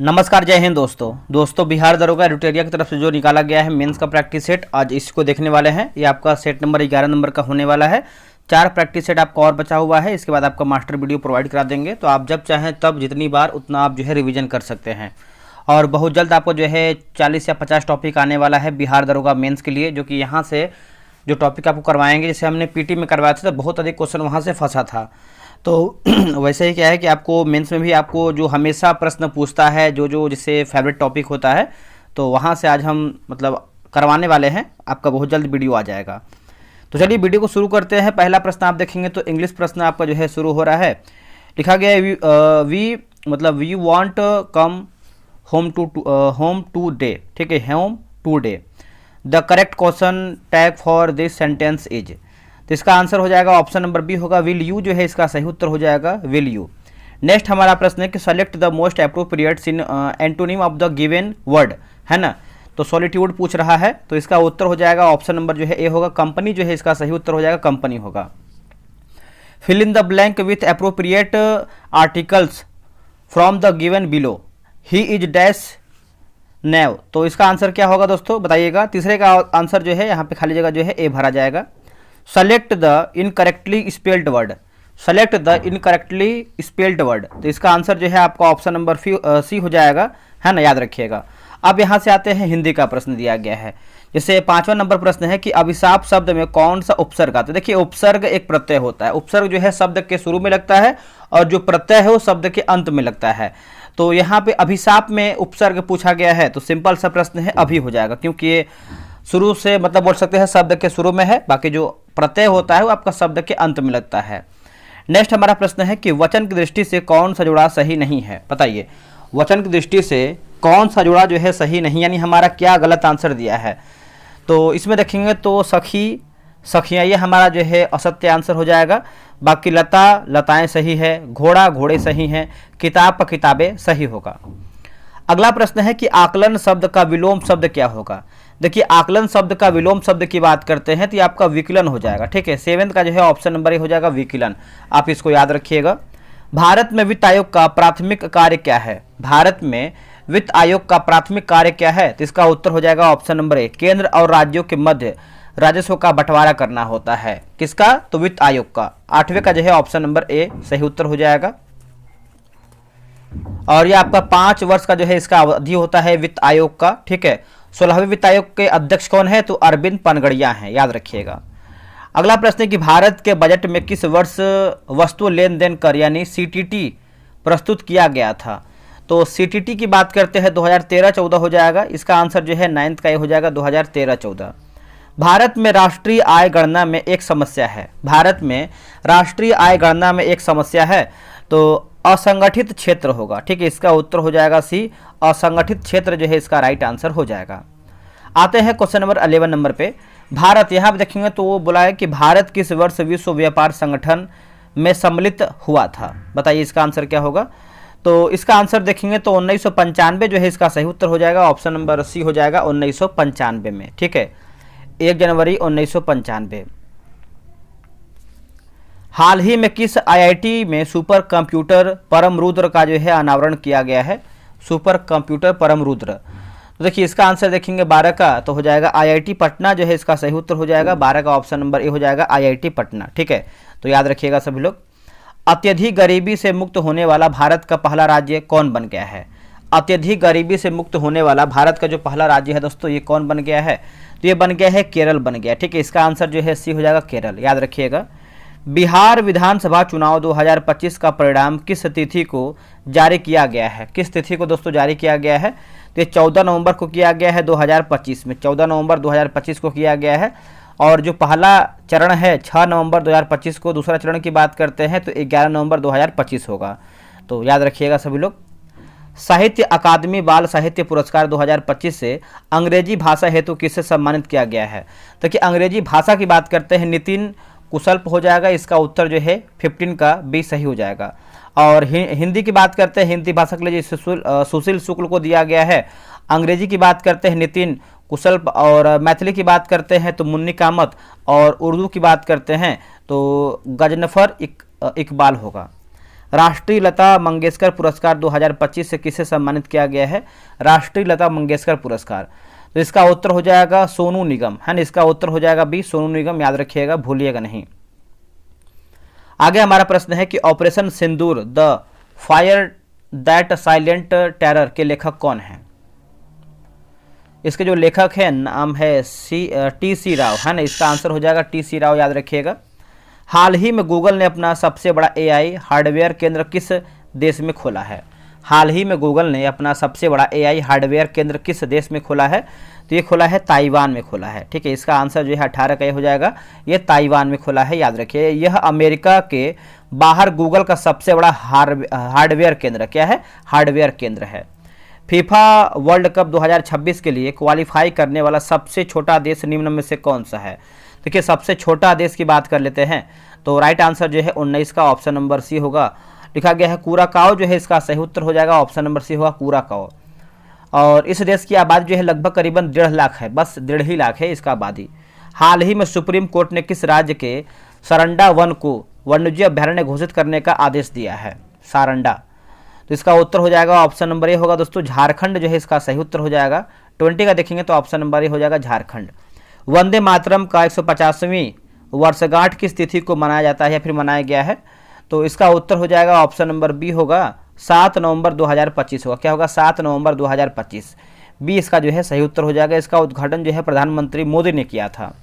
नमस्कार, जय हिंद दोस्तों बिहार दरोगा एडिटोरिया की तरफ से जो निकाला गया है मेंस का प्रैक्टिस सेट, आज इसको देखने वाले हैं। ये आपका सेट नंबर 11 नंबर का होने वाला है। 4 प्रैक्टिस सेट आपका और बचा हुआ है। इसके बाद आपका मास्टर वीडियो प्रोवाइड करा देंगे, तो आप जब चाहें तब जितनी बार उतना आप जो है रिवीजन कर सकते हैं। और बहुत जल्द आपको जो है 40 या 50 टॉपिक आने वाला है बिहार दरोगा मेन्स के लिए, जो कि यहाँ से जो टॉपिक आपको करवाएंगे। जैसे हमने पीटी में करवाया था तो बहुत अधिक क्वेश्चन वहाँ से फंसा था, तो वैसे ही क्या है कि आपको मेंस में भी आपको जो हमेशा प्रश्न पूछता है, जो जिससे फेवरेट टॉपिक होता है, तो वहाँ से आज हम मतलब करवाने वाले हैं। आपका बहुत जल्द वीडियो आ जाएगा। तो चलिए वीडियो को शुरू करते हैं। पहला प्रश्न आप देखेंगे तो इंग्लिश प्रश्न आपका जो है शुरू हो रहा है। लिखा गया है we want come home today. ठीक है, home today. The correct question tag for this sentence is. तो इसका आंसर हो जाएगा ऑप्शन नंबर बी होगा विल यू, जो है इसका सही उत्तर हो जाएगा विल यू। नेक्स्ट हमारा प्रश्न है कि select the most appropriate antonym of the given word, है ना। तो सॉलिट्यूड पूछ रहा है, तो इसका उत्तर हो जाएगा ऑप्शन नंबर जो है ए होगा कंपनी, जो है इसका सही उत्तर हो जाएगा कंपनी होगा। Fill in the blank with appropriate articles from the given below. He is dash naive. तो इसका आंसर क्या होगा दोस्तों, बताइएगा। तीसरे का आंसर जो है यहाँ पे खाली जगह जो है ए भरा जाएगा। Select the incorrectly spelled word. Select the incorrectly spelled word, तो इसका आंसर जो है आपका ऑप्शन नंबर सी हो जाएगा, है ना, याद रखिएगा। अब यहाँ से आते हैं हिंदी का प्रश्न दिया गया है। जैसे 5वां नंबर प्रश्न है कि अभिशाप शब्द में कौन सा उपसर्ग आता है। देखिए, उपसर्ग एक प्रत्यय होता है। उपसर्ग जो है शब्द के शुरू में लगता है और जो प्रत्यय है वो शब्द के अंत में लगता है। तो यहाँ पे अभिशाप में उपसर्ग पूछा गया है, तो सिंपल सा प्रश्न है अभी हो जाएगा, क्योंकि ये शुरू से मतलब बोल सकते हैं शब्द के शुरू में है, बाकी जो प्रत्यय होता है वो आपका शब्द के अंत में लगता है। नेक्स्ट हमारा प्रश्न है कि वचन की दृष्टि से कौन सा जुड़ा सही नहीं है। बताइए, वचन की दृष्टि से कौन सा जुड़ा जो है सही नहीं, यानी हमारा क्या गलत आंसर दिया है। तो इसमें देखेंगे तो सखी सखियाँ, ये हमारा जो है असत्य आंसर हो जाएगा। बाकी लता लताएं सही है, घोड़ा घोड़े सही हैं, किताब किताबें सही होगा। अगला प्रश्न है कि आकलन शब्द का विलोम शब्द क्या होगा। देखिए, आकलन शब्द का विलोम शब्द की बात करते हैं तो ये आपका विकलन हो जाएगा। ठीक है, 7th का जो है ऑप्शन नंबर ए हो जाएगा विकलन। आप इसको याद रखिएगा। भारत में वित्त आयोग का प्राथमिक कार्य क्या है। भारत में वित्त आयोग का प्राथमिक कार्य क्या है, तो इसका उत्तर हो जाएगा ऑप्शन नंबर ए केंद्र और राज्यों के मध्य राजस्व का बंटवारा करना होता है। किसका, तो वित्त आयोग का। 8वें का जो है ऑप्शन नंबर ए सही उत्तर हो जाएगा। और ये आपका 5 वर्ष का जो है इसका अवधि होता है वित्त आयोग का। ठीक है, 16वें वित्त आयोग के अध्यक्ष कौन है, तो अरविंद पनगड़िया हैं, याद रखिएगा। अगला प्रश्न है कि भारत के बजट में किस वर्ष वस्तु लेन देन कर यानी सीटीटी प्रस्तुत किया गया था। तो सीटीटी की बात करते हैं 2013-14 हो जाएगा। इसका आंसर जो है 9th का ये हो जाएगा 2013-14। भारत में राष्ट्रीय आय गणना में एक समस्या है। भारत में राष्ट्रीय आय गणना में एक समस्या है, तो असंगठित क्षेत्र होगा। ठीक है, इसका उत्तर हो जाएगा सी, असंगठित क्षेत्र जो है इसका राइट आंसर हो जाएगा। आते हैं क्वेश्चन नंबर 11 नंबर पे। भारत, यहाँ पे देखेंगे तो वो बोला है कि भारत किस वर्ष विश्व व्यापार संगठन में सम्मिलित हुआ था। बताइए इसका आंसर क्या होगा। तो इसका आंसर देखेंगे तो 1995 जो है इसका सही उत्तर हो जाएगा। ऑप्शन नंबर सी हो जाएगा 1995 में। ठीक है, 1 जनवरी 1995। हाल ही में किस आईआईटी में सुपर कंप्यूटर परम रुद्र का जो है अनावरण किया गया है। सुपर कंप्यूटर परम रुद्र, तो देखिए इसका आंसर देखेंगे 12 का, तो हो जाएगा आईआईटी पटना, जो है इसका सही उत्तर हो जाएगा। 12 का ऑप्शन नंबर ए हो जाएगा आईआईटी पटना। ठीक है, तो याद रखिएगा सभी लोग। अत्यधिक गरीबी से मुक्त होने वाला भारत का पहला राज्य कौन बन गया है। अत्यधिक गरीबी से मुक्त होने वाला भारत का जो पहला राज्य है दोस्तों, ये कौन बन गया है, तो ये बन गया है केरल बन गया। ठीक है, इसका आंसर जो है सी हो जाएगा केरल, याद रखिएगा। बिहार विधानसभा चुनाव 2025 का परिणाम किस तिथि को जारी किया गया है। किस तिथि को दोस्तों जारी किया गया है, तो ये 14 नवंबर को किया गया है 2025 में। 14 नवंबर 2025 को किया गया है। और जो पहला चरण है 6 नवंबर 2025 को, दूसरा चरण की बात करते हैं तो 11 नवंबर 2025 होगा। तो याद रखिएगा सभी लोग। साहित्य अकादमी बाल साहित्य पुरस्कार 2025 से अंग्रेजी भाषा हेतु किससे सम्मानित किया गया है। तो कि अंग्रेजी भाषा की बात करते हैं नितिन कुशल्प हो जाएगा। इसका उत्तर जो है 15 का बी सही हो जाएगा। और हिंदी की बात करते हैं, हिंदी भाषा के लिए सुशील शुक्ल को दिया गया है। अंग्रेजी की बात करते हैं नितिन कुशल्प, और मैथिली की बात करते हैं तो मुन्नी कामत, और उर्दू की बात करते हैं तो गजनफर इकबाल होगा। राष्ट्रीय लता मंगेशकर पुरस्कार 2025 से किसे सम्मानित किया गया है? राष्ट्रीय लता मंगेशकर पुरस्कार। तो इसका उत्तर हो जाएगा सोनू निगम, है ना। इसका उत्तर हो जाएगा बी, सोनू निगम, याद रखिएगा, भूलिएगा नहीं। आगे हमारा प्रश्न है कि operation Sindoor the fire that silent terror के लेखक कौन है? इसके जो लेखक है नाम है टी.सी. राव, है ना। इसका आंसर हो जाएगा टी.सी. राव, याद रखिएगा। हाल ही में गूगल ने अपना सबसे बड़ा एआई हार्डवेयर केंद्र किस देश में खोला है? हाल ही में गूगल ने अपना सबसे बड़ा एआई हार्डवेयर केंद्र किस देश में खोला है? तो ये खोला है ताइवान में खोला है, ठीक है। इसका आंसर जो है 18 का ये हो जाएगा, ये ताइवान में खोला है, याद रखिए। यह अमेरिका के बाहर गूगल का सबसे बड़ा हार्डवेयर केंद्र क्या है? हार्डवेयर केंद्र है। फीफा वर्ल्ड कप 2026 के लिए क्वालिफाई करने वाला सबसे छोटा देश निम्न में से कौन सा है? देखिए, सबसे छोटा देश की बात कर लेते हैं तो राइट आंसर जो है 19 का ऑप्शन नंबर सी होगा। लिखा गया है कुराकाओ, जो है इसका सही उत्तर हो जाएगा, ऑप्शन नंबर सी होगा कुराकाओ। और इस देश की आबादी जो है लगभग करीबन 1.5 लाख है, बस 1.5 लाख है इसका आबादी। हाल ही में सुप्रीम कोर्ट ने किस राज्य के सारंडा वन को वन्यजीव अभ्यारण्य घोषित करने का आदेश दिया है? सारंडा। तो इसका उत्तर हो जाएगा ऑप्शन नंबर ए होगा दोस्तों, झारखंड जो है इसका सही उत्तर हो जाएगा। 20 का देखेंगे तो ऑप्शन नंबर ए हो जाएगा झारखंड। वंदे मातरम का 150वीं वर्षगांठ किस तिथि को मनाया जाता है या फिर मनाया गया है? तो इसका उत्तर हो जाएगा ऑप्शन नंबर बी होगा, 7 नवंबर 2025 होगा। क्या होगा? 7 नवंबर 2025, बी इसका जो है सही उत्तर हो जाएगा। इसका उद्घाटन जो है प्रधानमंत्री मोदी ने किया था।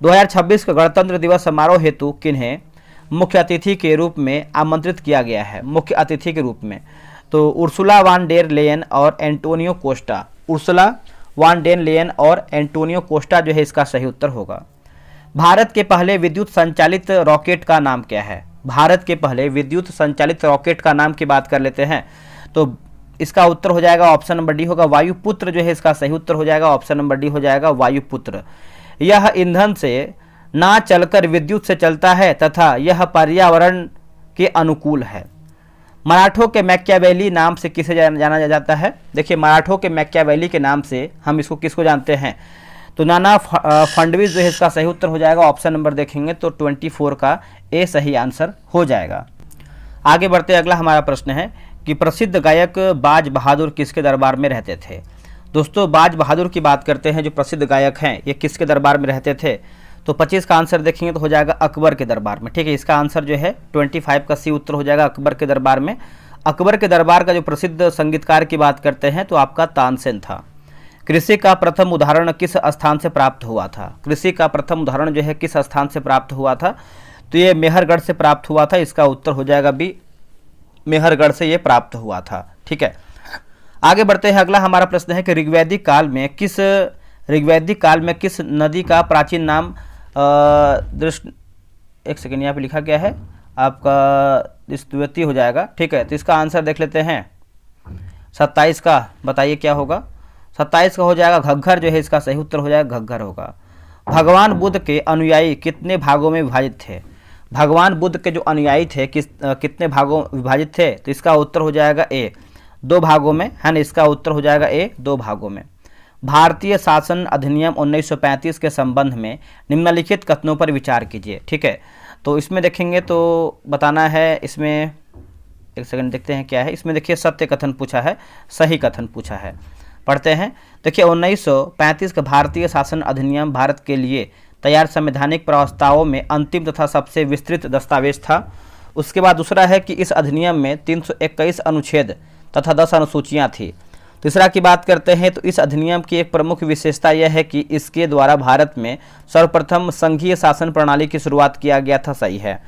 2026 का गणतंत्र दिवस समारोह हेतु किन्हें मुख्य अतिथि के रूप में आमंत्रित किया गया है? मुख्य अतिथि के रूप में तो उर्सुला वान डेर लेयन और Antonio Costa. Ursula van der Leyen और एंटोनियो कोस्टा जो है इसका सही उत्तर होगा। भारत के पहले विद्युत संचालित रॉकेट का नाम क्या है? भारत के पहले विद्युत संचालित रॉकेट का नाम की बात कर लेते हैं तो इसका उत्तर हो जाएगा ऑप्शन नंबर डी होगा, वायुपुत्र जो है इसका सही उत्तर हो जाएगा, ऑप्शन नंबर डी हो जाएगा वायुपुत्र। यह ईंधन से ना चलकर विद्युत से चलता है तथा यह पर्यावरण के अनुकूल है। मराठों के मैकियावेली नाम से किसे जाना जाता है? देखिए, मराठों के मैकियावेली के नाम से हम इसको किसको जानते हैं? तो नाना फडणवीस जो है इसका सही उत्तर हो जाएगा। ऑप्शन नंबर देखेंगे तो 24 का ए सही आंसर हो जाएगा। आगे बढ़ते अगला हमारा प्रश्न है कि प्रसिद्ध गायक बाज बहादुर किसके दरबार में रहते थे? दोस्तों, बाज बहादुर की बात करते हैं जो प्रसिद्ध गायक हैं, ये किसके दरबार में रहते थे? तो 25 का आंसर देखेंगे तो हो जाएगा अकबर के दरबार में, ठीक है। इसका आंसर जो है 25 का सी उत्तर हो जाएगा, अकबर के दरबार में। अकबर के दरबार का जो प्रसिद्ध संगीतकार की बात करते हैं तो आपका तानसेन था। कृषि का प्रथम उदाहरण किस स्थान से प्राप्त हुआ था? कृषि का प्रथम उदाहरण जो है किस स्थान से प्राप्त हुआ था? तो ये मेहरगढ़ से प्राप्त हुआ था। इसका उत्तर हो जाएगा बी, मेहरगढ़ से ये प्राप्त हुआ था, ठीक है। आगे बढ़ते हैं, अगला हमारा प्रश्न है कि ऋग्वैदिक काल में किस नदी का प्राचीन नाम एक सेकेंड यहाँ पे लिखा गया है आपका द्वितीय हो जाएगा, ठीक है। तो इसका आंसर देख लेते हैं 27 का, बताइए क्या होगा? 27 का हो जाएगा घग्घर जो है इसका सही उत्तर हो जाएगा, घग्घर होगा। भगवान बुद्ध के अनुयायी कितने भागों में विभाजित थे? भगवान बुद्ध के जो अनुयायी थे कितने भागों विभाजित थे? तो इसका उत्तर हो जाएगा ए, 2 भागों में, है ना। इसका उत्तर हो जाएगा ए, 2 भागों में। भारतीय शासन अधिनियम 1935 के संबंध में निम्नलिखित कथनों पर विचार कीजिए, ठीक है। तो इसमें देखेंगे तो बताना है, इसमें एक सेकंड देखते हैं क्या है। इसमें देखिए सत्य कथन पूछा है, सही कथन पूछा है, पढ़ते हैं। देखिए 1935 का भारतीय शासन अधिनियम भारत के लिए तैयार संवैधानिक प्रस्तावों में अंतिम तथा सबसे विस्तृत दस्तावेज था। उसके बाद दूसरा है कि इस अधिनियम में 321 अनुच्छेद तथा 10 अनुसूचियाँ थी। तीसरा की बात करते हैं तो इस अधिनियम की एक प्रमुख विशेषता यह है कि इसके द्वारा भारत में सर्वप्रथम संघीय शासन प्रणाली की शुरुआत किया गया था, सही है।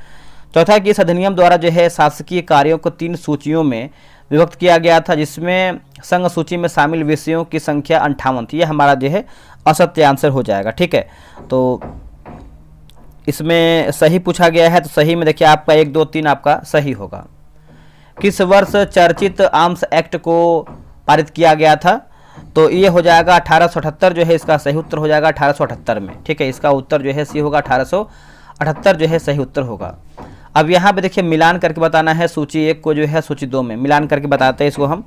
चौथा कि इस अधिनियम द्वारा जो है शासकीय कार्यों को 3 सूचियों में विभक्त किया गया था, जिसमें संघ सूची में शामिल विषयों की संख्या 58 थी। यह हमारा जो है असत्य आंसर हो जाएगा, ठीक है। तो इसमें सही पूछा गया है तो सही में देखिए आपका 1, 2, 3 आपका सही होगा। किस वर्ष चर्चित आर्म्स एक्ट को पारित किया गया था? तो ये हो जाएगा 1878 जो है इसका सही उत्तर हो जाएगा 1878 में, ठीक है। इसका उत्तर जो है सी होगा 1878 जो है सही उत्तर होगा। अब यहाँ पे देखिए मिलान करके बताना है, सूची 1 को जो है सूची 2 में मिलान करके बताते हैं इसको हम।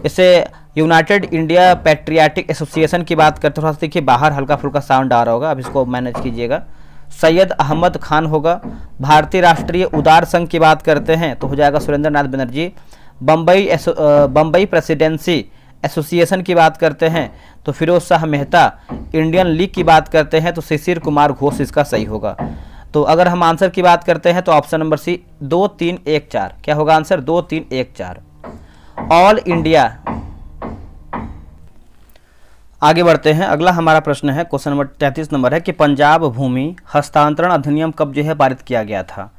इससे यूनाइटेड इंडिया पैट्रियाटिक एसोसिएशन की बात करते, थोड़ा सा देखिए बाहर हल्का फुल्का साउंड आ रहा होगा, अब इसको मैनेज कीजिएगा। सैयद अहमद खान होगा। भारतीय राष्ट्रीय उदार संघ की बात करते हैं तो हो जाएगा सुरेंद्र नाथ बनर्जी। बम्बई प्रेसिडेंसी एसोसिएशन की बात करते हैं तो फिरोज शाह मेहता। इंडियन लीग की बात करते हैं तो शिशिर कुमार घोष इसका सही होगा। तो अगर हम आंसर की बात करते हैं तो ऑप्शन नंबर सी 2 3 1 4 क्या होगा आंसर 2 3 1 4 ऑल इंडिया। आगे बढ़ते हैं, अगला हमारा प्रश्न है क्वेश्चन नंबर 33 नंबर है कि पंजाब भूमि हस्तांतरण अधिनियम कब जो है पारित किया गया था।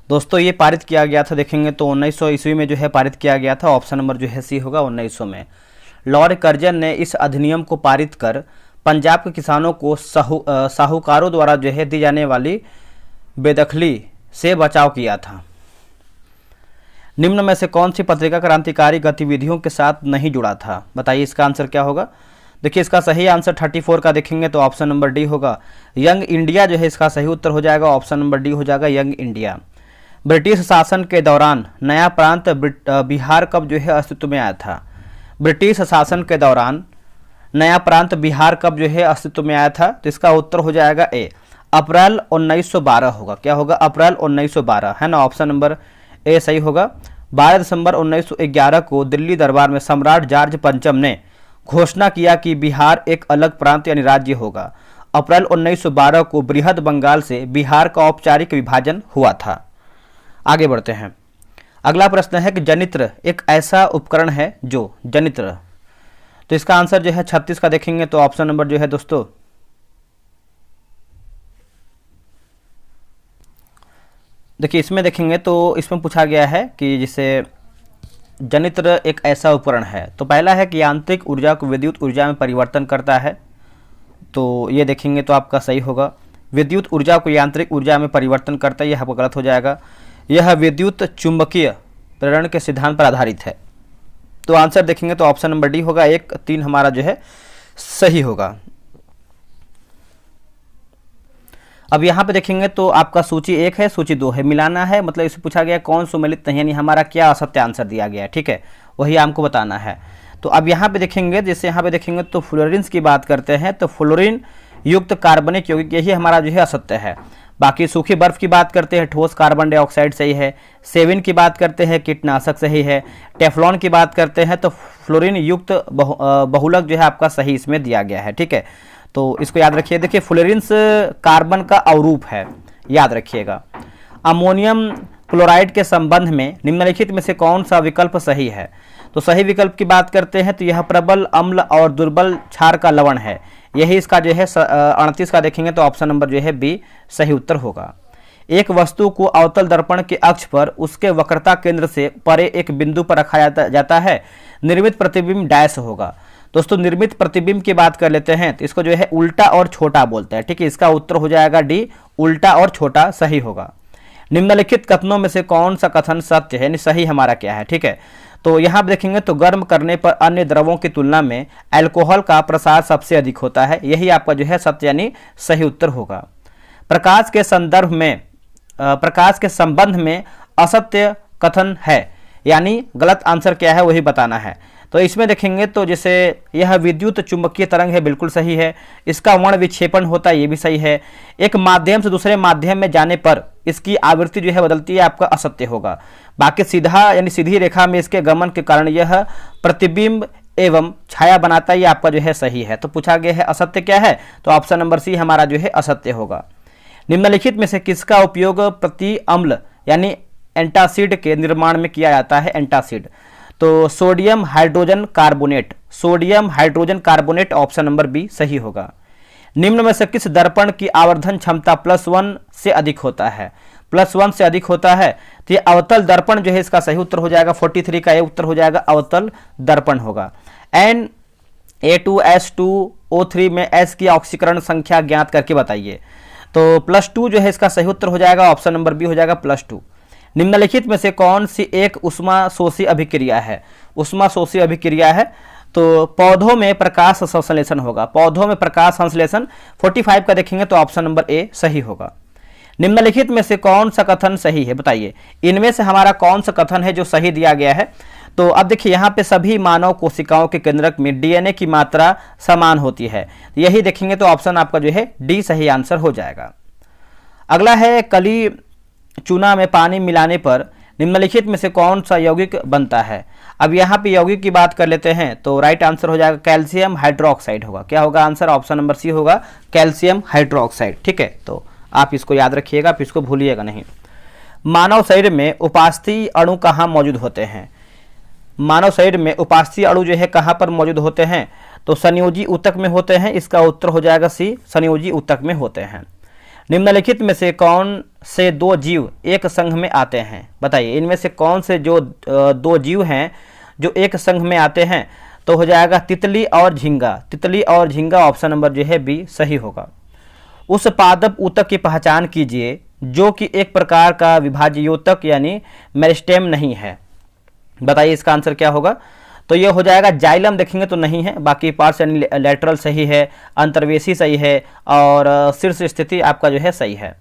दोस्तों ये पारित किया गया था देखेंगे तो 1900 ईस्वी में जो है पारित किया गया था। ऑप्शन नंबर जो है सी होगा 1900 में। लॉर्ड कर्जन ने इस अधिनियम को पारित कर पंजाब के किसानों को साहूकारों द्वारा जो है दी जाने वाली बेदखली से बचाव किया था। निम्न में से कौन सी पत्रिका क्रांतिकारी गतिविधियों के साथ नहीं जुड़ा था, बताइए इसका आंसर क्या होगा। देखिए इसका सही आंसर 34 का देखेंगे तो ऑप्शन नंबर डी होगा, यंग इंडिया जो है इसका सही उत्तर हो जाएगा। ऑप्शन नंबर डी हो जाएगा यंग इंडिया। ब्रिटिश शासन के दौरान नया प्रांत बिहार कब जो है अस्तित्व में आया था। ब्रिटिश शासन के दौरान नया प्रांत बिहार कब जो है अस्तित्व में आया था, तो इसका उत्तर हो जाएगा ए, अप्रैल 1912 होगा। क्या होगा अप्रैल 1912 है ना, ऑप्शन नंबर ए सही होगा। 12 दिसंबर 1911 को दिल्ली दरबार में सम्राट जॉर्ज पंचम ने घोषणा किया कि बिहार एक अलग प्रांत यानी राज्य होगा। अप्रैल 1912 को बृहद बंगाल से बिहार का औपचारिक विभाजन हुआ था। आगे बढ़ते हैं, अगला प्रश्न है कि जनित्र एक ऐसा उपकरण है जो जनित्र, तो इसका आंसर जो है 36 का देखेंगे तो ऑप्शन नंबर जो है दोस्तों देखिए इसमें देखेंगे तो इसमें पूछा गया है कि जिसे जनित्र एक ऐसा उपकरण है, तो पहला है कि यांत्रिक ऊर्जा को विद्युत ऊर्जा में परिवर्तन करता है, तो ये देखेंगे तो आपका सही होगा। विद्युत ऊर्जा को यांत्रिक ऊर्जा में परिवर्तन करता है, यह आपका गलत हो जाएगा। यह विद्युत चुंबकीय प्रेरण के सिद्धांत पर आधारित है, तो आंसर देखेंगे तो ऑप्शन नंबर डी होगा। 1 3 हमारा जो है सही होगा। अब यहाँ पे देखेंगे तो आपका सूची 1 है, सूची 2 है, मिलाना है, मतलब इसे पूछा गया कौन सुमेलित नहीं, यानी हमारा क्या असत्य आंसर दिया गया है, ठीक है, वही हमको बताना है। तो अब यहाँ पे देखेंगे, जैसे यहाँ पे देखेंगे तो फ्लोरीन्स की बात करते हैं तो फ्लोरीन युक्त कार्बनिक यौगिक यही हमारा जो है असत्य है। बाकी सूखी बर्फ की बात करते हैं ठोस कार्बन डाइऑक्साइड सही है। सेविन की बात करते हैं कीटनाशक सही है। टेफ्लॉन की बात करते हैं तो फ्लोरीन युक्त बहुलक जो है आपका सही इसमें दिया गया है, ठीक है, तो इसको याद रखिए। देखिए फ्लोरीन्स कार्बन का अवरूप है, याद रखिएगा। अमोनियम क्लोराइड के संबंध में निम्नलिखित में से कौन सा विकल्प सही है, तो सही विकल्प की बात करते हैं तो यह प्रबल अम्ल और दुर्बल क्षार का लवण है, यही इसका जो है 38 का देखेंगे तो ऑप्शन नंबर जो है बी सही उत्तर होगा। एक वस्तु को अवतल दर्पण के अक्ष पर उसके वक्रता केंद्र से परे एक बिंदु पर रखा जाता है, निर्मित प्रतिबिंब डैश होगा। दोस्तों निर्मित प्रतिबिंब की बात कर लेते हैं तो इसको जो है उल्टा और छोटा बोलते हैं, ठीक है, इसका उत्तर हो जाएगा डी, उल्टा और छोटा सही होगा। निम्नलिखित कथनों में से कौन सा कथन सत्य है, यानी सही हमारा क्या है, ठीक है, तो यहाँ देखेंगे तो गर्म करने पर अन्य द्रवों की तुलना में अल्कोहल का प्रसार सबसे अधिक होता है, यही आपका जो है सत्य यानी सही उत्तर होगा। प्रकाश के संदर्भ में प्रकाश के संबंध में असत्य कथन है, यानी गलत आंसर क्या है वही बताना है। तो इसमें देखेंगे तो जैसे यह विद्युत चुंबकीय तरंग है, बिल्कुल सही है। इसका वर्ण विक्षेपण होता है, ये भी सही है। एक माध्यम से दूसरे माध्यम में जाने पर इसकी आवृत्ति जो है बदलती है, आपका असत्य होगा। बाकी सीधा यानी सीधी रेखा में इसके गमन के कारण यह प्रतिबिंब एवं छाया बनाता है, ये आपका जो है सही है। तो पूछा गया है असत्य क्या है, तो ऑप्शन नंबर सी हमारा जो है असत्य होगा। निम्नलिखित में से किसका उपयोग प्रति अम्ल यानी एंटासिड के निर्माण में किया जाता है, एंटासिड, तो sodium hydrogen carbonate, sodium hydrogen carbonate option number B सही होगा। निम्न में से किस दर्पण की आवर्धन क्षमता +1 से अधिक होता है, +1 से अधिक होता है, तो ये अवतल दर्पण जो है इसका सही उत्तर हो जाएगा। 43 का ये उत्तर हो जाएगा, अवतल दर्पण होगा। Na2S2O3 में S की ऑक्सीकरण संख्या ज्ञात करके बताइए, तो +2 जो है इसका सही उत्तर हो जाएगा, ऑप्शन नंबर बी हो जाएगा +2। निम्नलिखित में से कौन सी एक ऊष्माशोषी अभिक्रिया है, ऊष्माशोषी अभिक्रिया है, तो पौधों में प्रकाश संश्लेषण होगा, पौधों में प्रकाश संश्लेषण। 45 का देखेंगे तो ऑप्शन नंबर ए सही होगा। निम्नलिखित में से कौन सा कथन सही है, बताइए इनमें से हमारा कौन सा कथन है जो सही दिया गया है। तो अब देखिए यहाँ पे सभी मानव कोशिकाओं के केंद्रक में डीएनए की मात्रा समान होती है, यही देखेंगे तो ऑप्शन आपका जो है डी सही आंसर हो जाएगा। अगला है कली चूना में पानी मिलाने पर निम्नलिखित में से कौन सा यौगिक बनता है। अब यहाँ पे यौगिक की बात कर लेते हैं तो राइट आंसर हो जाएगा कैल्शियम हाइड्रोक्साइड होगा। क्या होगा आंसर, ऑप्शन नंबर सी होगा कैल्शियम हाइड्रोक्साइड। ठीक है, तो आप इसको याद रखिएगा, आप इसको भूलिएगा नहीं। मानव शरीर में उपास्थि अणु कहाँ मौजूद होते हैं। मानव शरीर में उपास्थि अणु जो है कहाँ पर मौजूद होते हैं, तो संयोजी ऊतक में होते हैं। इसका उत्तर हो जाएगा सी, संयोजी ऊतक में होते हैं। निम्नलिखित में से कौन से दो जीव एक संघ में आते हैं, बताइए इनमें से कौन से जो दो जीव हैं जो एक संघ में आते हैं, तो हो जाएगा तितली और झींगा। तितली और झींगा ऑप्शन नंबर जो है बी सही होगा। उस पादप ऊतक की पहचान कीजिए जो कि एक प्रकार का विभाज्योतक यानी मेरिस्टेम नहीं है। बताइए इसका आंसर क्या होगा, तो ये हो जाएगा जाइलम देखेंगे तो नहीं है, बाकी पार्ट्स यानी लेटरल सही है, अंतर्वेशी सही है और शीर्ष स्थिति आपका जो है सही है।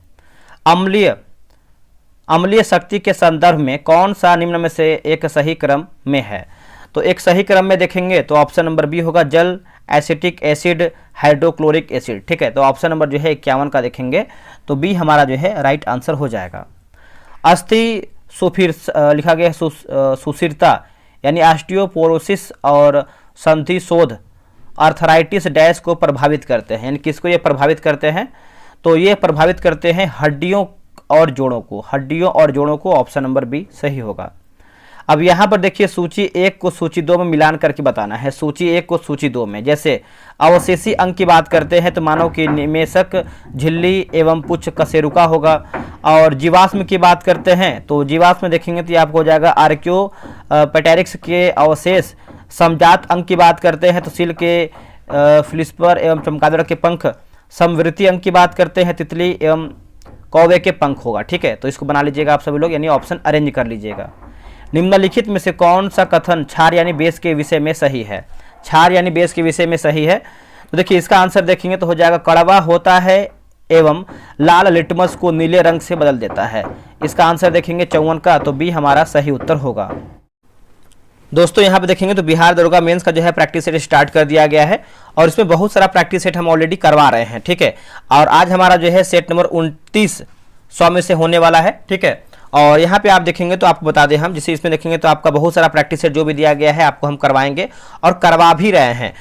अम्लीय शक्ति के संदर्भ में कौन सा निम्न में से एक सही क्रम में है, तो एक सही क्रम में देखेंगे तो ऑप्शन नंबर बी होगा जल, एसिटिक एसिड, हाइड्रोक्लोरिक एसिड। ठीक है, तो ऑप्शन नंबर जो है 51 का देखेंगे तो बी हमारा जो है राइट आंसर हो जाएगा। अस्थि सुफिर लिखा गया सुशिरता यानी ऑस्टियोपोरोसिस और संधि शोध आर्थराइटिस डैश को प्रभावित करते हैं, यानी किसको ये प्रभावित करते हैं, तो ये प्रभावित करते हैं हड्डियों और जोड़ों को। हड्डियों और जोड़ों को ऑप्शन नंबर बी सही होगा। अब यहाँ पर देखिए सूची 1 को सूची 2 में मिलान करके बताना है, सूची 1 को सूची 2 में। जैसे अवशेषी अंग की बात करते हैं तो मानव की निमेशक, झिल्ली एवं पुच्छ कशेरुका होगा। और जीवाश्म की बात करते हैं तो जीवाश्म में देखेंगे तो ये आपको हो जाएगा आर्कियोपेटेरिक्स के अवशेष। समजात अंग की बात करते हैं तो सील के फ्लिस्पर एवं चमगादड़ के पंख। समवृत्ति अंग की बात करते हैं तितली एवं कौवे के पंख होगा। ठीक है, तो इसको बना लीजिएगा आप सभी लोग, यानी ऑप्शन अरेंज कर लीजिएगा। निम्नलिखित में से कौन सा कथन क्षार यानी बेस के विषय में सही है। क्षार यानी बेस के विषय में सही है, तो देखिए इसका आंसर देखेंगे तो हो जाएगा कड़वा होता है एवं लाल लिटमस को नीले रंग से बदल देता है। इसका आंसर देखेंगे 54 का, तो बी हमारा सही उत्तर होगा। दोस्तों यहाँ पे देखेंगे तो बिहार दरोगा मेंस का जो है प्रैक्टिस सेट स्टार्ट कर दिया गया है और इसमें बहुत सारा प्रैक्टिस सेट हम ऑलरेडी करवा रहे हैं। ठीक है, और आज हमारा जो है सेट नंबर 29 100 में से होने वाला है। ठीक है, और यहाँ पे आप देखेंगे तो आपको बता दें हम, जैसे इसमें देखेंगे तो आपका बहुत सारा प्रैक्टिस सेट जो भी दिया गया है आपको हम करवाएंगे और करवा भी रहे हैं।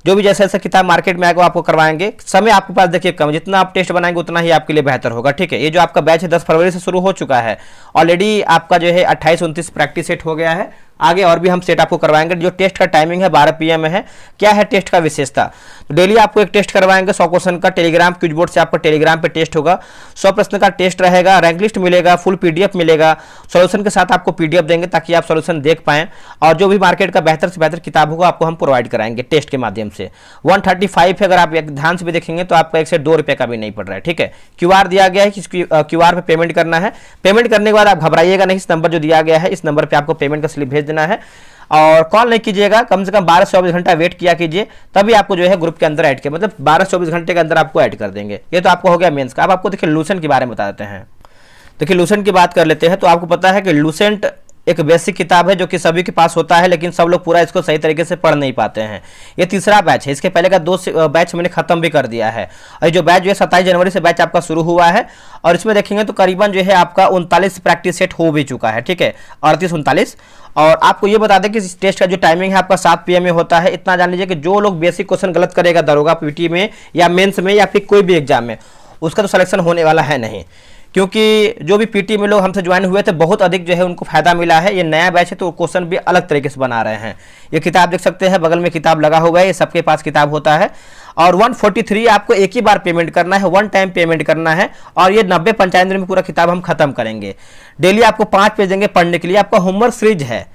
जो भी जैसा जैसा किताब मार्केट में आएगा आपको करवाएंगे। समय आपके पास देखिए कम, जितना आप टेस्ट बनाएंगे उतना ही आपके लिए बेहतर होगा। ठीक है, ये जो आपका बैच है 10 फरवरी से शुरू हो चुका है, ऑलरेडी आपका जो है 28-29 प्रैक्टिस सेट हो गया है। आगे और भी हम सेट आपको करवाएंगे। जो टेस्ट का टाइमिंग है 12 PM में है। क्या है टेस्ट का विशेषता, तो डेली आपको एक टेस्ट करवाएंगे 100 क्वेश्चन का। टेलीग्राम क्विज बोर्ड से आपका टेलीग्राम पे टेस्ट होगा, 100 प्रश्न का टेस्ट रहेगा, रैंक लिस्ट मिलेगा, फुल PDF मिलेगा, सॉल्यूशन के साथ आपको PDF देंगे ताकि आप सॉल्यूशन देख पाएं। और जो भी मार्केट का बेहतर से बेहतर किताब होगा आपको हम प्रोवाइड कराएंगे टेस्ट के माध्यम से। 135 है, अगर आप ध्यान से भी देखेंगे तो आपका 1 से 2 रुपये का भी नहीं पड़ रहा है। ठीक है, QR दिया गया है कि QR पे पेमेंट करना है। पेमेंट करने के बाद आप घबराइएगा नहीं, इस नंबर जो दिया गया है इस नंबर पे आपको पेमेंट का स्लिप भेज देना है और कॉल नहीं कीजिएगा। कम से कम 12 से 24 घंटा वेट किया कीजिए, तभी आपको जो है ग्रुप के अंदर ऐड किया, मतलब 12 से 24 घंटे के अंदर आपको ऐड कर देंगे। ये तो आपको हो गया मेंस का। अब आपको देखिए लूसेंट के बारे में बता देते हैं। देखिए लूसेंट की बात कर लेते हैं तो आपको पता है कि लूसेंट एक बेसिक किताब है जो कि सभी के पास होता है, लेकिन सब लोग पूरा इसको सही तरीके से पढ़ नहीं पाते हैं। ये तीसरा बैच है, इसके पहले का 2 बैच मैंने खत्म भी कर दिया है और जो बैच जो है 27 जनवरी से बैच आपका शुरू हुआ है और इसमें देखेंगे तो करीबन जो है आपका 39 प्रैक्टिस सेट हो भी चुका है। ठीक है, 38-39। और आपको ये बता दें कि इस टेस्ट का जो टाइमिंग है आपका 7 PM में होता है। इतना जान लीजिए कि जो लोग बेसिक क्वेश्चन गलत करेगा दरोगा PT में या मेंस में या फिर कोई भी एग्जाम में, उसका तो सिलेक्शन होने वाला है नहीं, क्योंकि जो भी PT में लोग हमसे ज्वाइन हुए थे बहुत अधिक जो है उनको फायदा मिला है। ये नया बैच है तो क्वेश्चन भी अलग तरीके से बना रहे हैं। ये किताब देख सकते हैं, बगल में किताब लगा हुआ है, ये सबके पास किताब होता है। और 143 आपको एक ही बार पेमेंट करना है, 1 टाइम पेमेंट करना है और ये 90-95 दिन में पूरा किताब हम खत्म करेंगे। डेली आपको 5 पेज देंगे पढ़ने के लिए। आपका होमवर्क सीरीज है,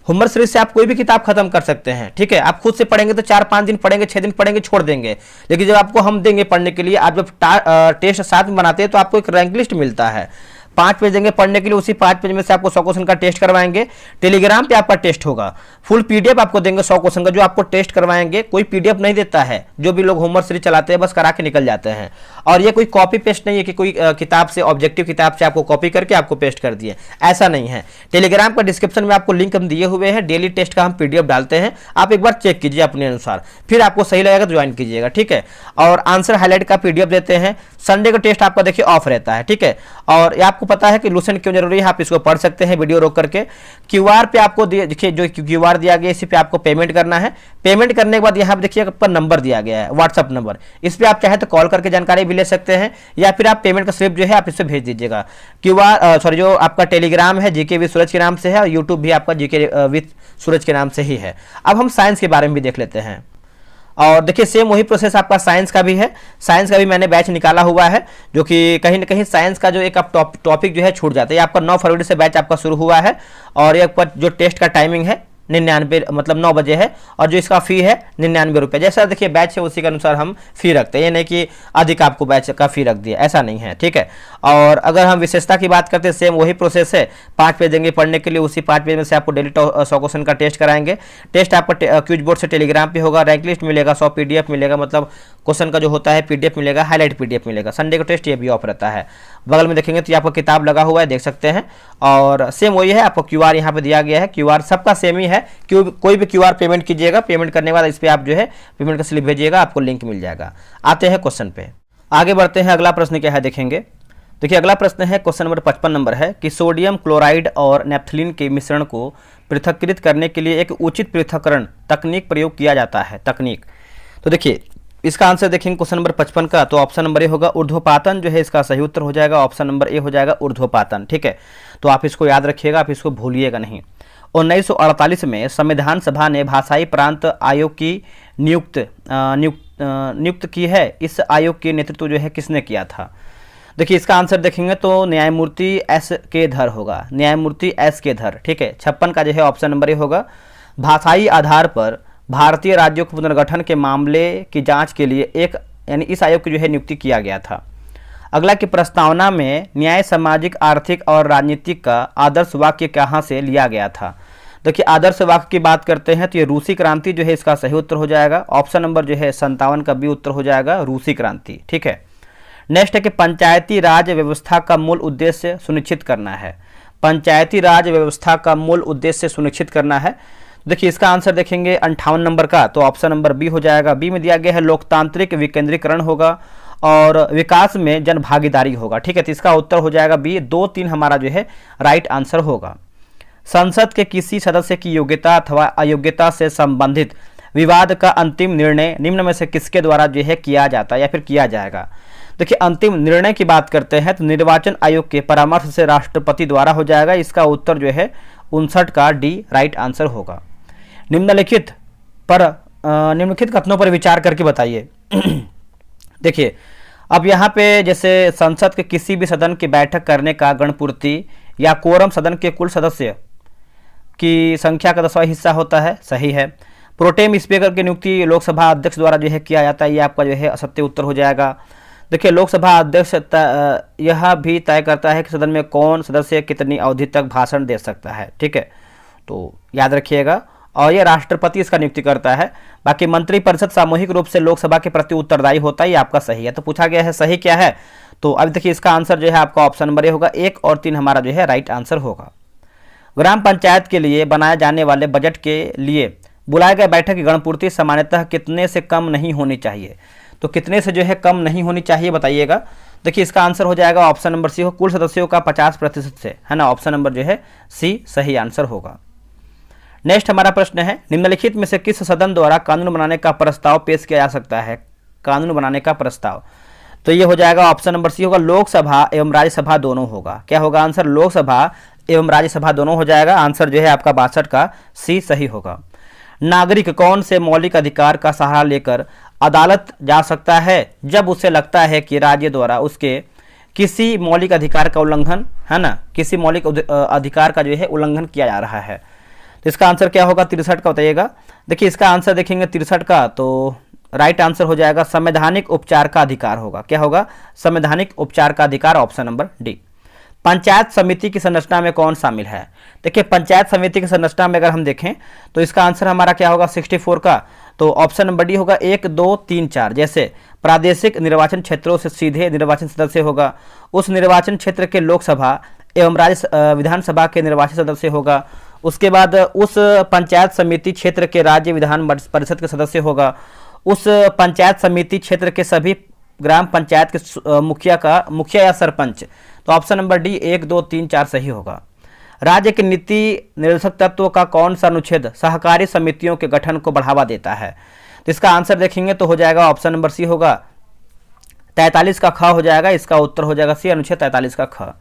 होमवर्क सीरीज से आप कोई भी किताब खत्म कर सकते हैं। ठीक है, आप खुद से पढ़ेंगे तो 4-5 दिन पढ़ेंगे, 6 दिन पढ़ेंगे, छोड़ देंगे। लेकिन जब आपको हम देंगे पढ़ने के लिए, आप जब टेस्ट साथ में बनाते हैं तो आपको एक रैंक लिस्ट मिलता है। 5 पेज देंगे पढ़ने के लिए, उसी 5 पेज में से आपको 100 क्वेश्चन का टेस्ट करवाएंगे। टेलीग्राम पे आपका टेस्ट होगा, फुल पीडीएफ आपको देंगे 100 क्वेश्चन का, जो आपको टेस्ट करवाएंगे। कोई पीडीएफ नहीं देता है, जो भी लोग होमवर्क सीरीज चलाते हैं बस करा के निकल जाते हैं। और ये कोई कॉपी पेस्ट नहीं है कि कोई किताब से, ऑब्जेक्टिव किताब से आपको कॉपी करके आपको पेस्ट कर दिए, ऐसा नहीं है। टेलीग्राम का डिस्क्रिप्शन में आपको लिंक हम दिए हुए हैं, डेली टेस्ट का हम पीडीएफ डालते हैं, आप एक बार चेक कीजिए अपने अनुसार, फिर आपको सही लगेगा तो ज्वाइन कीजिएगा, ठीक है। और आंसर हाईलाइट का पीडीएफ देते हैं। संडे का टेस्ट आपका देखिए ऑफ रहता है, ठीक है। और ये आपको पता है कि लूसेंट क्यों जरूरी है, आप इसको पढ़ सकते हैं वीडियो रोक करके। क्यूआर पे आपको देखिए, जो क्यूआर दिया गया इसी पे आपको पेमेंट करना है। पेमेंट करने के बाद यहाँ पे देखिए आपका नंबर दिया गया है, व्हाट्सअप नंबर, इस पे आप चाहे तो कॉल करके जानकारी भी ले सकते हैं, या फिर आप पेमेंट का स्लिप जो है आप इससे भेज दीजिएगा। क्यूआर सॉरी, जो आपका टेलीग्राम है जीके विद सूरज के नाम से है, और यूट्यूब भी आपका जीके विद सूरज के नाम से ही है। अब हम साइंस के बारे में भी देख लेते हैं। और देखिए सेम वही प्रोसेस आपका साइंस का भी है। साइंस का भी मैंने बैच निकाला हुआ है, जो कि कहीं ना कहीं साइंस का जो एक आप टॉपिक जो है छूट जाता है। ये आपका 9 फरवरी से बैच आपका शुरू हुआ है, और ये आपका जो टेस्ट का टाइमिंग है 99 मतलब 9 बजे है, और जो इसका फी है 99 रुपये। जैसा देखिए बैच है उसी के अनुसार हम फी रखते हैं, ये नहीं कि अधिक आपको बैच का फी रख दिया, ऐसा नहीं है, ठीक है। और अगर हम विशेषता की बात करते हैं, सेम वही प्रोसेस है। 5 पेज देंगे पढ़ने के लिए, उसी 5 पेज में से आपको डेली 100 क्वेश्चन का टेस्ट कराएंगे। टेस्ट आपका क्विज बोर्ड से टेलीग्राम पे होगा, रैंक लिस्ट मिलेगा, 100 पीडीएफ मिलेगा, मतलब क्वेश्चन का जो होता है पीडीएफ मिलेगा, हाईलाइट पीडीएफ मिलेगा। संडे का टेस्ट ये भी ऑफ रहता है। बगल में देखेंगे तो ये आपका किताब लगा हुआ है, देख सकते हैं। और सेम वही है, आपको क्यूआर यहाँ पे दिया गया है, क्यूआर सबका सेम ही है। कोई भी क्यूआर पेमेंट कीजिएगा, पेमेंट करने के बाद इस पे आप जो है पेमेंट का स्लिप भेजिएगा, आपको लिंक मिल जाएगा। आते हैं क्वेश्चन पे, आगे बढ़ते हैं। अगला प्रश्न क्या है देखेंगे। देखिए अगला प्रश्न है क्वेश्चन नंबर 55 नंबर है कि सोडियम क्लोराइड और नेफ्थलीन के मिश्रण को पृथक्कृत करने के लिए एक उचित पृथक्करण तकनीक प्रयोग किया जाता है। तकनीक, तो देखिए इसका आंसर देखेंगे क्वेश्चन नंबर 55 का, तो ऑप्शन नंबर ए होगा ऊर्ध्वपातन, जो है इसका सही उत्तर हो जाएगा। ऑप्शन नंबर ए हो जाएगा ऊर्ध्वपातन, ठीक है। तो आप इसको याद रखिएगा, आप इसको भूलिएगा नहीं। 1948 में संविधान सभा ने भाषाई प्रांत आयोग की नियुक्त की है। इस आयोग के नेतृत्व जो है किसने किया था। देखिए इसका आंसर देखेंगे तो न्यायमूर्ति एस के धर होगा, न्यायमूर्ति एस के धर, ठीक है। 56 का जो है ऑप्शन नंबर ए होगा। भाषाई आधार पर भारतीय राज्यों के पुनर्गठन के मामले की जांच के लिए एक यानी इस आयोग की जो है नियुक्ति किया गया था। अगला की प्रस्तावना में न्याय, सामाजिक, आर्थिक और राजनीतिक का आदर्श वाक्य कहाँ से लिया गया था। देखिए आदर्श वाक्य की बात करते हैं तो ये रूसी क्रांति जो है इसका सही उत्तर हो जाएगा। ऑप्शन नंबर जो है 57 का बी उत्तर हो जाएगा, रूसी क्रांति, ठीक है। नेक्स्ट है कि पंचायती राज व्यवस्था का मूल उद्देश्य सुनिश्चित करना है। पंचायती राज व्यवस्था का मूल उद्देश्य सुनिश्चित करना है। देखिए इसका आंसर देखेंगे 58 नंबर का, तो ऑप्शन नंबर बी हो जाएगा। बी में दिया गया है लोकतांत्रिक विकेंद्रीकरण होगा और विकास में जन भागीदारी होगा, ठीक है। तो इसका उत्तर हो जाएगा बी। 2, 3 हमारा जो है राइट आंसर होगा। संसद के किसी सदस्य की योग्यता अथवा अयोग्यता से संबंधित विवाद का अंतिम निर्णय निम्न में से किसके द्वारा जो है किया जाता है या फिर किया जाएगा। देखिए अंतिम निर्णय की बात करते हैं तो निर्वाचन आयोग के परामर्श से राष्ट्रपति द्वारा हो जाएगा। इसका उत्तर जो है 59 का डी राइट आंसर होगा। निम्नलिखित कथनों पर विचार करके बताइए। देखिए अब यहाँ पे जैसे संसद के किसी भी सदन की बैठक करने का गणपूर्ति या कोरम सदन के कुल सदस्य की संख्या का 10वां हिस्सा होता है, सही है। प्रोटेम स्पीकर की नियुक्ति लोकसभा अध्यक्ष द्वारा जो है किया जाता है, ये आपका जो है सत्य उत्तर हो जाएगा। देखिए लोकसभा अध्यक्ष यह भी तय करता है कि सदन में कौन सदस्य कितनी अवधि तक भाषण दे सकता है, ठीक है, तो याद रखिएगा। और यह राष्ट्रपति इसका नियुक्ति करता है। बाकी मंत्रिपरिषद सामूहिक रूप से लोकसभा के प्रति उत्तरदायी होता है, ये आपका सही है। तो पूछा गया है सही क्या है, तो अब देखिए इसका आंसर जो है आपका ऑप्शन नंबर ए होगा। 1 और 3 हमारा जो है राइट आंसर होगा। ग्राम पंचायत के लिए बनाए जाने वाले बजट के लिए बुलाए गए बैठक की गणपूर्ति सामान्यतः कितने से कम नहीं होनी चाहिए। तो कितने से जो है कम नहीं होनी चाहिए बताइएगा। देखिए इसका आंसर हो जाएगा ऑप्शन नंबर सी हो, कुल सदस्यों का 50% से, है ना। ऑप्शन नंबर जो है सी सही आंसर होगा। नेक्स्ट हमारा प्रश्न है निम्नलिखित में से किस सदन द्वारा कानून बनाने का प्रस्ताव पेश किया जा सकता है। कानून बनाने का प्रस्ताव, तो ये हो जाएगा ऑप्शन नंबर सी होगा, लोकसभा एवं राज्यसभा दोनों होगा। क्या होगा आंसर, लोकसभा एवं राज्यसभा दोनों हो जाएगा। आंसर जो है आपका 62 का सी सही होगा। नागरिक कौन से मौलिक अधिकार का सहारा लेकर अदालत जा सकता है जब उसे लगता है कि राज्य द्वारा उसके किसी मौलिक अधिकार का उल्लंघन, है ना, किसी मौलिक अधिकार का जो है उल्लंघन किया जा रहा है। तो इसका आंसर क्या होगा, 63 का बताइएगा। देखिए इसका आंसर देखेंगे 63 का, तो राइट आंसर हो जाएगा संवैधानिक उपचार का अधिकार होगा। क्या होगा, संवैधानिक उपचार का अधिकार, ऑप्शन नंबर डी। पंचायत समिति की संरचना में कौन शामिल है? देखिए पंचायत समिति की संरचना में अगर हम देखें तो इसका आंसर हमारा क्या होगा 64 का। तो ऑप्शन नंबर डी होगा 1 2 3 4। जैसे प्रादेशिक निर्वाचन क्षेत्रों से सीधे निर्वाचन सदस्य होगा, उस निर्वाचन क्षेत्र के लोकसभा एवं राज्य विधानसभा के निर्वाचित सदस्य होगा, उसके बाद उस पंचायत समिति क्षेत्र के राज्य विधान परिषद के सदस्य होगा, उस पंचायत समिति क्षेत्र के सभी ग्राम पंचायत के मुखिया या सरपंच। तो ऑप्शन नंबर डी 1 2 3 4 सही होगा। राज्य के नीति निर्देशक तत्व का कौन सा अनुच्छेद सहकारी समितियों के गठन को बढ़ावा देता है? तो इसका आंसर देखेंगे तो हो जाएगा ऑप्शन नंबर सी होगा 43 का ख हो जाएगा। इसका उत्तर हो जाएगा सी अनुच्छेद 43 का ख।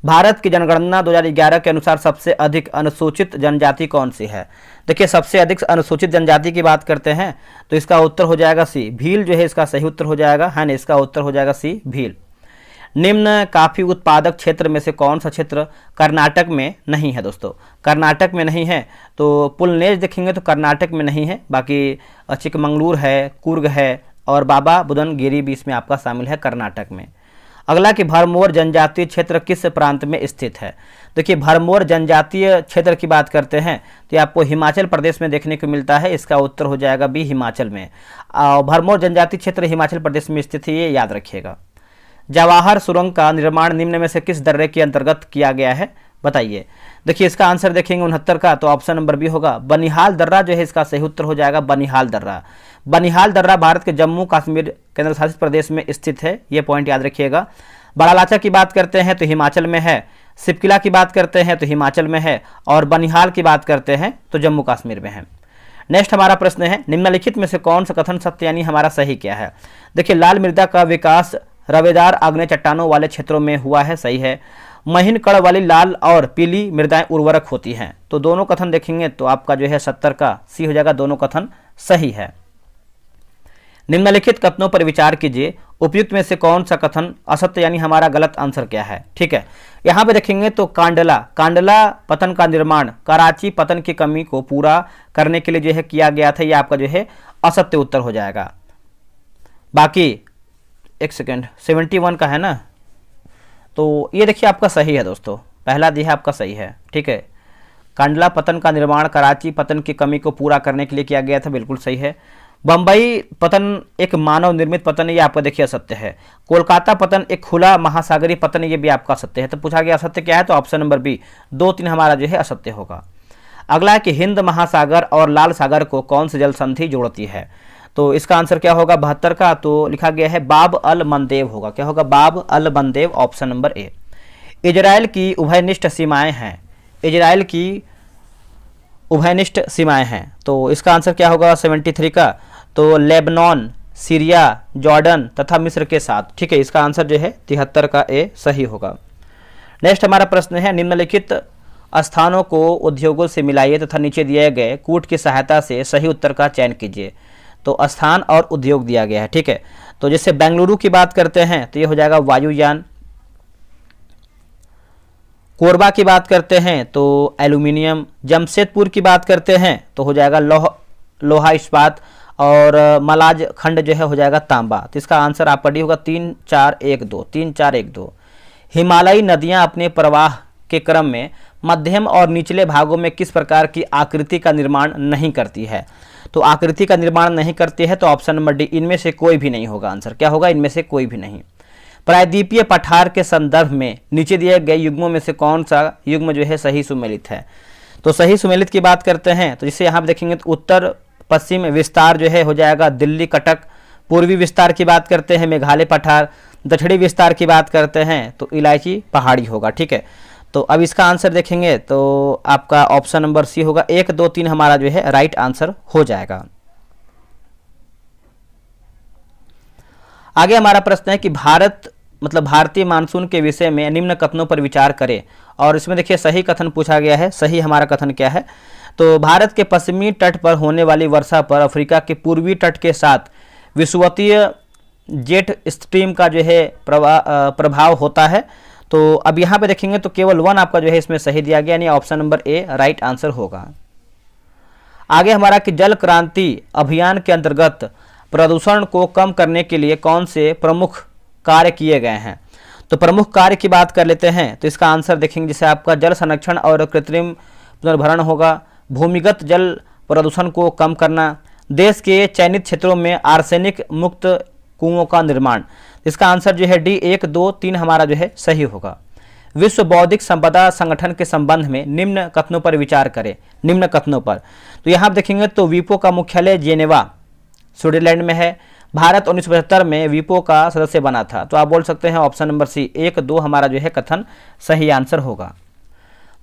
भारत की जनगणना 2011 के अनुसार सबसे अधिक अनुसूचित जनजाति कौन सी है? देखिए सबसे अधिक अनुसूचित जनजाति की बात करते हैं तो इसका उत्तर हो जाएगा सी भील जो है इसका सही उत्तर हो जाएगा, है ना। इसका उत्तर हो जाएगा सी भील। निम्न काफी उत्पादक क्षेत्र में से कौन सा क्षेत्र कर्नाटक में नहीं है? दोस्तों कर्नाटक में नहीं है तो पुलनेज देखेंगे तो कर्नाटक में नहीं है, बाकी चिकमंगलूर है, कुर्ग है और बाबा बुदनगिरी भी इसमें आपका शामिल है कर्नाटक में। अगला कि भरमौर जनजातीय क्षेत्र किस प्रांत में स्थित है? देखिए भरमौर जनजातीय क्षेत्र की बात करते हैं तो आपको हिमाचल प्रदेश में देखने को मिलता है। इसका उत्तर हो जाएगा बी हिमाचल में। भरमौर जनजातीय क्षेत्र हिमाचल प्रदेश में स्थित है, ये याद रखिएगा। जवाहर सुरंग का निर्माण निम्न में से किस दर्रे के अंतर्गत किया गया है? बताइए। देखिए इसका आंसर देखेंगे 69 का, तो ऑप्शन नंबर बी होगा बनिहाल दर्रा जो है इसका सही उत्तर हो जाएगा बनिहाल दर्रा। बनिहाल दर्रा भारत के जम्मू कश्मीर केंद्र शासित प्रदेश में स्थित है, ये पॉइंट याद रखिएगा। बड़ालाचा की बात करते हैं तो हिमाचल में है, सिपकिला की बात करते हैं तो हिमाचल में है और बनिहाल की बात करते हैं तो जम्मू कश्मीर में है। नेक्स्ट हमारा प्रश्न है निम्नलिखित में से कौन सा कथन सत्य यानी हमारा सही क्या है? देखिए लाल मृदा का विकास रवेदार आग्नेय चट्टानों वाले क्षेत्रों में हुआ है, सही है। महीन कण वाली लाल और पीली मृदाएं उर्वरक होती हैं, तो दोनों कथन देखेंगे तो आपका जो है 70 का सी हो जाएगा, दोनों कथन सही है। निम्नलिखित कथनों पर विचार कीजिए, उपयुक्त में से कौन सा कथन असत्य यानी हमारा गलत आंसर क्या है? ठीक है, यहाँ पे देखेंगे तो कांडला पतन का निर्माण कराची पतन की कमी को पूरा करने के लिए जो है किया गया था, ये आपका जो है असत्य उत्तर हो जाएगा। बाकी एक सेकेंड 71 का है ना, तो ये देखिए आपका सही है दोस्तों, पहला दिया आपका सही है। ठीक है, कांडला पतन का निर्माण कराची पतन की कमी को पूरा करने के लिए किया गया था, बिल्कुल सही है। बम्बई पतन एक मानव निर्मित पतन, ये आपका देखिए असत्य है। कोलकाता पतन एक खुला महासागरीय पतन, ये भी आपका असत्य है। तो पूछा गया असत्य क्या है, तो ऑप्शन नंबर बी 2 3 हमारा जो है असत्य होगा। अगला है कि हिंद महासागर और लाल सागर को कौन सी जल संधि जोड़ती है? तो इसका आंसर क्या होगा 72 का, तो लिखा गया है बाब अल मंदेव होगा। क्या होगा? बाब अल मंदेव, ऑप्शन नंबर ए। इजराइल की उभयनिष्ठ सीमाएं हैं, इजराइल की उभयनिष्ठ सीमाएं हैं, तो इसका आंसर क्या होगा 73 का, तो लेबनान, सीरिया, जॉर्डन तथा मिस्र के साथ। ठीक है, इसका आंसर जो है 73 का ए सही होगा। नेक्स्ट हमारा प्रश्न है निम्नलिखित स्थानों को उद्योगों से मिलाइए तथा नीचे दिए गए कूट की सहायता से सही उत्तर का चयन कीजिए। तो स्थान और उद्योग दिया गया है। ठीक है, तो जैसे बेंगलुरु की बात करते हैं तो ये हो जाएगा वायुयान, कोरबा की बात करते हैं तो एल्यूमिनियम, जमशेदपुर की बात करते हैं तो हो जाएगा लोहा इस्पात और मलाज खंड जो है हो जाएगा तांबा। तो इसका आंसर आपका डी होगा 3 4 1 2 3 4 1 2। हिमालयी नदियां अपने प्रवाह के क्रम में मध्यम और निचले भागों में किस प्रकार की आकृति का निर्माण नहीं करती है? तो आकृति का निर्माण नहीं करती है तो ऑप्शन नंबर डी इनमें से कोई भी नहीं होगा। आंसर क्या होगा? इनमें से कोई भी नहीं। प्रायद्वीपीय पठार के संदर्भ में नीचे दिए गए युग्मों में से कौन सा युग्म जो है सही सुमेलित है? तो सही सुमेलित की बात करते हैं तो जिसे यहाँ पे देखेंगे तो उत्तर पश्चिम विस्तार जो है हो जाएगा दिल्ली कटक, पूर्वी विस्तार की बात करते हैं मेघालय पठार, दक्षिणी विस्तार की बात करते हैं तो इलायची पहाड़ी होगा। ठीक है, तो अब इसका आंसर देखेंगे तो आपका ऑप्शन नंबर सी होगा 1 2 3 हमारा जो है राइट आंसर हो जाएगा। आगे हमारा प्रश्न है कि भारतीय मानसून के विषय में निम्न कथनों पर विचार करें, और इसमें देखिए सही कथन पूछा गया है। सही हमारा कथन क्या है? तो भारत के पश्चिमी तट पर होने वाली वर्षा पर अफ्रीका के पूर्वी तट के साथ विषुवतीय जेट स्ट्रीम का जो है प्रभाव होता है। तो अब यहाँ पे देखेंगे तो केवल 1 आपका जो है इसमें सही दिया गया, यानी option number A right answer होगा। आगे हमारा कि जल क्रांति अभियान के अंतर्गत प्रदूषण को कम करने के लिए कौन से प्रमुख कार्य किए गए हैं? तो प्रमुख कार्य की बात कर लेते हैं तो इसका आंसर देखेंगे जैसे आपका जल संरक्षण और कृत्रिम पुनर्भरण होगा, भूमिगत जल प्रदूषण को कम करना, देश के चयनित क्षेत्रों में आर्सेनिक मुक्त कुओं का निर्माण। इसका आंसर जो है डी 1, 2, 3 हमारा जो है सही होगा। विश्व बौद्धिक संपदा संगठन के संबंध में निम्न कथनों पर विचार करें। निम्न कथनों पर तो यहाँ आप देखेंगे तो वीपो का मुख्यालय जेनेवा स्विट्जरलैंड में है। भारत 1975 में वीपो का सदस्य बना था। तो आप बोल सकते हैं ऑप्शन नंबर सी 1, 2 हमारा जो है कथन सही आंसर होगा।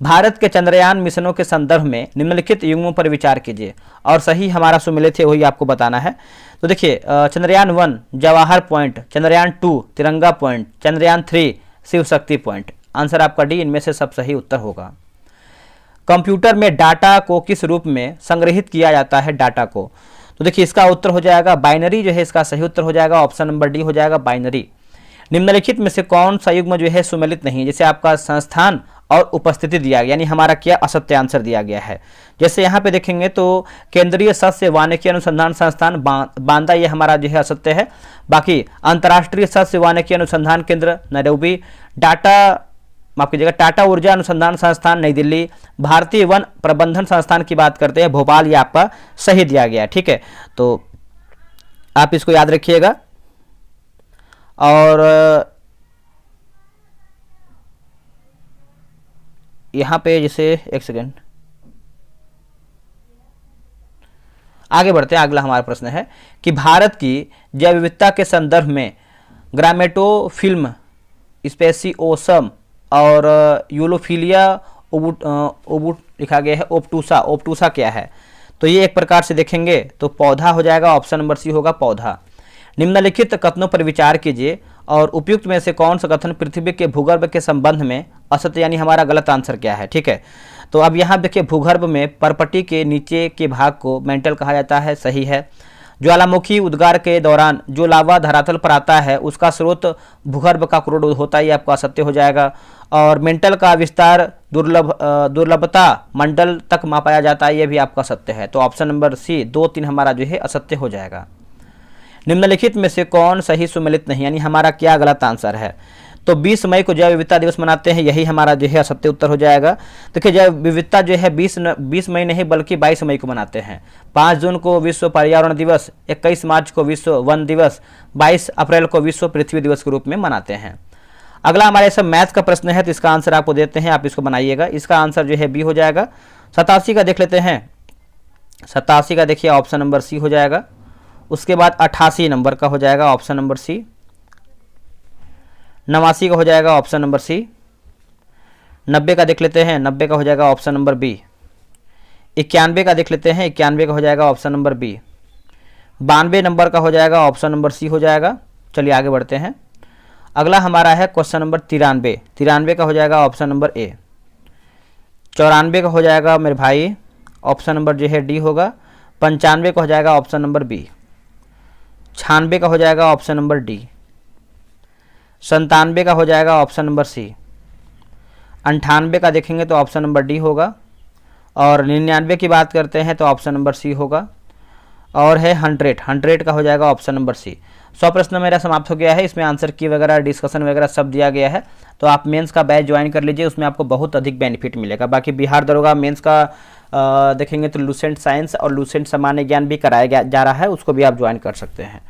भारत के चंद्रयान मिशनों के संदर्भ में निम्नलिखित युग्मों पर विचार कीजिए और सही हमारा सुमेलित है वही आपको बताना है। तो देखिए चंद्रयान 1 जवाहर पॉइंट, चंद्रयान 2 तिरंगा point, Chandrayaan 3 Shiv Shakti point. Answer आपका डी इनमें से सब सही उत्तर होगा। कंप्यूटर में डाटा को किस रूप में संग्रहित किया जाता है डाटा को? तो देखिए इसका उत्तर हो जाएगा बाइनरी जो है इसका सही उत्तर हो जाएगा, ऑप्शन नंबर डी हो जाएगा बाइनरी। निम्नलिखित में से कौन सा युग्म जो है सुमेलित नहीं है? जैसे आपका संस्थान और उपस्थिति दिया गया, यानी हमारा क्या असत्य आंसर दिया गया है। जैसे यहाँ पे देखेंगे तो केंद्रीय सस्य वानिकी अनुसंधान संस्थान बांदा ये हमारा जो है असत्य है। बाकी अंतर्राष्ट्रीय सस्य वानिकी अनुसंधान केंद्र नैरोबी, माफ कीजिएगा टाटा ऊर्जा अनुसंधान संस्थान नई दिल्ली, भारतीय वन प्रबंधन संस्थान की बात करते हैं भोपाल, ये आपका सही दिया गया। ठीक है, तो आप इसको याद रखिएगा। और यहाँ पे जैसे एक सेकेंड आगे बढ़ते हैं। अगला हमारा प्रश्न है कि भारत की जैव विविधता के संदर्भ में ग्रामेटोफिल्म स्पेसिओसम और यूलोफिलिया ओबूट लिखा गया है ओब्टूसा क्या है? तो ये एक प्रकार से देखेंगे तो पौधा हो जाएगा, ऑप्शन नंबर सी होगा पौधा। निम्नलिखित कथनों पर विचार कीजिए और उपयुक्त में से कौन सा कथन पृथ्वी के भूगर्भ के संबंध में असत्य यानी हमारा गलत आंसर क्या है? ठीक है, तो अब यहाँ देखिए भूगर्भ में परपटी के नीचे के भाग को मेंटल कहा जाता है, सही है। ज्वालामुखी उद्गार के दौरान जो लावा धरातल पर आता है उसका स्रोत भूगर्भ का क्रोड होता है, ये आपका असत्य हो जाएगा। और मेंटल का विस्तार दुर्लभता मंडल तक मापाया जाता है, ये भी आपका सत्य है। तो ऑप्शन नंबर सी 2, 3 हमारा जो है असत्य हो जाएगा। निम्नलिखित में से कौन सही सुमेलित नहीं यानी हमारा क्या गलत आंसर है? तो 20 मई को जैव विविधता दिवस मनाते हैं, यही हमारा जो है असत्य उत्तर हो जाएगा। देखिए जैव विविधता जो है 20 मई नहीं बल्कि 22 मई को मनाते हैं। 5 जून को विश्व पर्यावरण दिवस, 21 मार्च को विश्व वन दिवस, 22 अप्रैल को विश्व पृथ्वी दिवस के रूप में मनाते हैं। अगला हमारे सब मैथ का प्रश्न है तो इसका आंसर आपको देते हैं, आप इसको बनाइएगा। इसका आंसर जो है बी हो जाएगा। 87 का देख लेते हैं। 87 का देखिए ऑप्शन नंबर सी हो जाएगा। उसके बाद 88 नंबर का हो जाएगा ऑप्शन नंबर सी। 89 का हो जाएगा ऑप्शन नंबर सी। 90 का देख लेते हैं, 90 का हो जाएगा ऑप्शन नंबर बी। 91 का देख लेते हैं, 91 का हो जाएगा ऑप्शन नंबर बी। 92 नंबर का हो जाएगा ऑप्शन नंबर सी हो जाएगा। चलिए आगे बढ़ते हैं। अगला हमारा है क्वेश्चन नंबर 93। 93 का हो जाएगा ऑप्शन नंबर ए। 94 का हो जाएगा मेरे भाई ऑप्शन नंबर जो है डी होगा। 95 का हो जाएगा ऑप्शन नंबर बी। 96 का हो जाएगा ऑप्शन नंबर डी। 97 का हो जाएगा ऑप्शन नंबर सी। 98 का देखेंगे तो ऑप्शन नंबर डी होगा। और 99 की बात करते हैं तो ऑप्शन नंबर सी होगा। और है 100 का हो जाएगा ऑप्शन नंबर सी। 100 प्रश्न मेरा समाप्त हो गया है। इसमें आंसर की वगैरह डिस्कशन वगैरह सब दिया गया है। तो आप मेंस का बैच ज्वाइन कर लीजिए, उसमें आपको बहुत अधिक बेनिफिट मिलेगा। बाकी बिहार दरोगा मेंस का देखेंगे तो लूसेंट साइंस और लूसेंट सामान्य ज्ञान भी कराया जा रहा है, उसको भी आप ज्वाइन कर सकते हैं।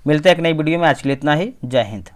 मिलते हैं एक नई वीडियो में, आज के लिए इतना ही। जय हिंद।